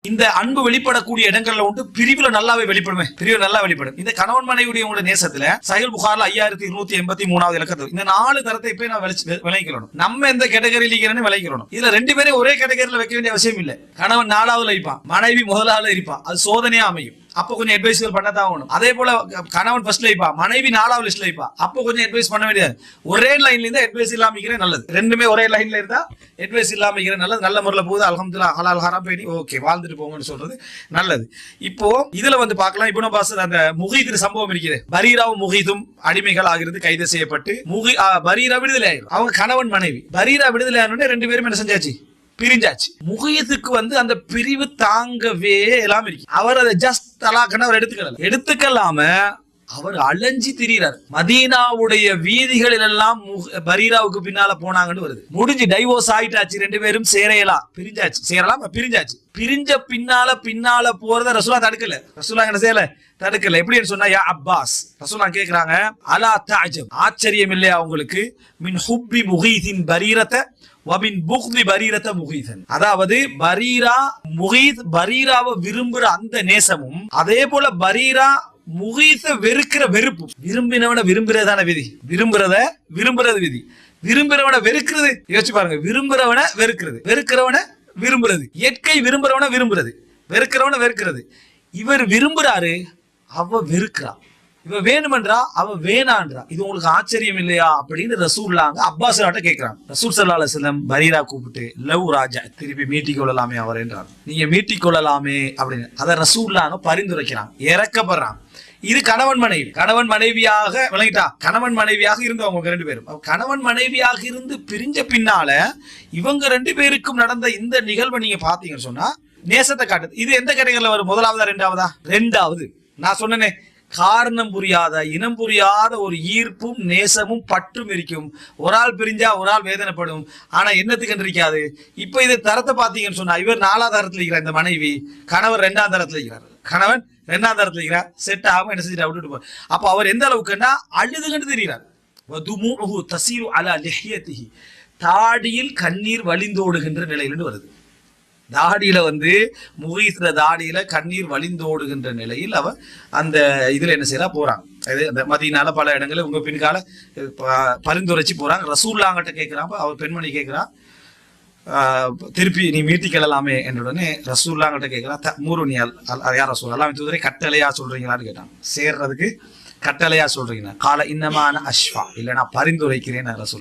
இந்த அன்பு வெளிப்படக்கூடிய இடங்கள்ல உண்டு, பிரிவுல நல்லாவே வெளிப்படுமே, பிரிவு நல்லா வெளிப்படும். இந்த கணவன் மனைவியுடைய உங்களுடைய நேசத்துல சஹீஹ் புகாரில 5283வது இலக்கத்தில் இந்த 4 தரத்தை போய் நான் விளங்கிக்கணும். நம்ம எந்த கேட்டகரியில இருக்கிறேன்னு விளங்கிக்கணும். இதுல 2 பேரும் ஒரே கேட்டகரியில வைக்க வேண்டிய அவசியம் இல்லை. கணவன் 4வது இருப்பான், மனைவி முதலாவது இருப்பான். அது சோதனையா அமையும். அப்போ கொஞ்சம் அட்வைஸ்கள் பண்ணதான் ஆகணும். அதே போல கணவன் ஃபர்ஸ்ட்ல இருப்பா, மனைவி 4வது லிஸ்ட்ல இருப்பா. அப்போ கொஞ்சம் அட்வைஸ் பண்ண வேண்டியது. ஒரே லைன்ல இருந்தா அட்வைஸ் இல்லாம இருக்கிறது நல்லது. ரெண்டுமே ஒரே லைன்ல இருந்தா அட்வைஸ் இல்லாம இருக்கிறது நல்லது. நல்ல முறையில் போகுது, அல்ஹம்துலில்லாஹ், ஹலால் ஹராம் பேணி ஓகே வாழ்ந்துட்டு போங்கன்னு சொல்றது நல்லது. இப்போ இதுல வந்து பார்க்கலாம், இப்னு அப்பாஸ் அந்த முகீத் சம்பவம் இருக்குது. பரீராவும் முகீதும் அடிமைகள் ஆகிறது, கைது செய்யப்பட்டு பரீரா விடுதலை ஆயிரும். அவங்க கணவன் மனைவி. பரீரா விடுதலை ஆனோடனே 2 பேரும் என்ன செஞ்சாச்சு, பிரிஞ்சாச்சு. முகீதுக்கு வந்து அந்த பிரிவு தாங்கவே எல்லாம் இருக்கு. அவர் அதை ஜஸ்ட் தலாக்கன்னு அவர் எடுத்துக்கலாம அவர் அலைஞ்சி திரிகிறார். மதீனாவுடைய வீதிகளில் எல்லாம் பரீராவுக்கு பின்னால போனாங்கன்னு வருது. முடிஞ்சு டைவோர்ஸ் ஆயிட்டாச்சு, 2 பேரும் சேரையலாம், பிரிஞ்சாச்சு, சேரலாம் பிரிஞ்சாச்சு. பிரிஞ்ச பின்னால போறத ரசூலா தடுக்கல. ரசூலா என்ன செய்யல, தடுக்கல. எப்படின்னு சொன்னா, யா அப்பாஸ், ரசூலா கேக்குறாங்க, அலா தஅஜப், ஆச்சரியம் இல்லையா உங்களுக்கு, மின் ஹுப்பி முகீதின் பரீரத வபின் புக்தி பரீரத முகீதன். அதாவது பரீரா முகீத் பரீராவை விரும்புற அந்த நேசமும், அதே போல பரீரா முகீத வெறுக்கிற வெறுப்பும். விரும்பினவனை விரும்புறதான விதி, விரும்புறது விதி, விரும்புறவனை வெறுக்கிறது. யோசிச்சு பாருங்க, விரும்புறவனை வெறுக்கிறது, வெறுக்கிறவனை விரும்புறது. இயற்கை விரும்புறவனை விரும்புறது, வெறுக்கிறவனை வெறுக்கிறது. இவர் விரும்புறாரு, அவ வெறுக்கிறா. இவ வேணுமென்றா, அவ வேணான்றா. இது உங்களுக்கு ஆச்சரியம் இல்லையா அப்படின்னு ரசூல்லாங்க அப்பாஸ் கேட்கிறாங்க. ரசூல் ஸல்லல்லாஹு அலைஹி வஸல்லம் பரீரா கூப்பிட்டு, லவ் ராஜா, திருப்பி மீட்டிக் கொள்ளலாமே அவர் என்றார். நீங்க மீட்டிக் கொள்ளலாமே அப்படின்னு அதை ரசூல்லாங்க பரிந்துரைக்கிறாங்க, இறக்கப்படுறாங்க. இது கணவன் மனைவி, கணவன் மனைவியாக விளங்கிட்டா, கணவன் மனைவியாக இருந்தவங்க 2 பேரும். கணவன் மனைவியாக இருந்து பிரிஞ்ச பின்னால இவங்க 2 பேருக்கும் நடந்த இந்த நிகழ்வை நீங்க பாத்தீங்கன்னு சொன்னா நேசத்தை காட்டுது. இது எந்த கேட்டகரியில வரும், முதலாவதா ரெண்டாவதா? ரெண்டாவது. நான் சொன்னேனே, காரணம் புரியாத, இனம் புரியாத ஒரு ஈர்ப்பும் நேசமும் பற்றும் இருக்கும். ஒரு ஆள் பிரிஞ்சா ஒரு ஆள் வேதனைப்படும். ஆனா என்னத்துக்கு இருக்காது. இப்ப இது தரத்தை பாத்தீங்கன்னு சொன்னா, இவர் 4வது தரத்துல இருக்கிறார், இந்த மனைவி. கணவர் 2வது தரத்துல இருக்கிறார். கணவன் 2வது தரத்துல இருக்கிறார். செட் ஆகாம என்ன செஞ்சுட்டு விட்டுட்டு போற. அப்ப அவர் எந்த அளவுக்குன்னா அழுது கண்டு தெரிகிறார். தாடியில் கண்ணீர் வழிந்தோடுகின்ற நிலையிலிருந்து வருது. தாடியில வந்து முகீஸ்ல தாடியில கண்ணீர் வழிந்தோடுகின்ற நிலையில் அவர் அந்த இதுல என்ன செய்யறா போறாங்க. அந்த மதீனால பல இடங்களில் உங்க பின்கால பரிந்துரைச்சு போறாங்க. ரசூல்லாங்கிட்ட கேட்கிறாங்க. அவர் பெண்மணி கேட்கிறா, திருப்பி நீ மீட்டிக்கலாமே என்ற உடனே ரசூல்லாங்கிட்ட கேட்கிறா, மூருனியால் யார் ரசூல் அல்லாஹ்வின் தூதரை கட்டளையா சொல்றீங்களான்னு கேட்டாங்க. சேர்றதுக்கு கட்டளையா சொல்றீங்களா? கால இன்னமான அஷ்வா, இல்ல நான் பரிந்துரைக்கிறேன் ரசூல்.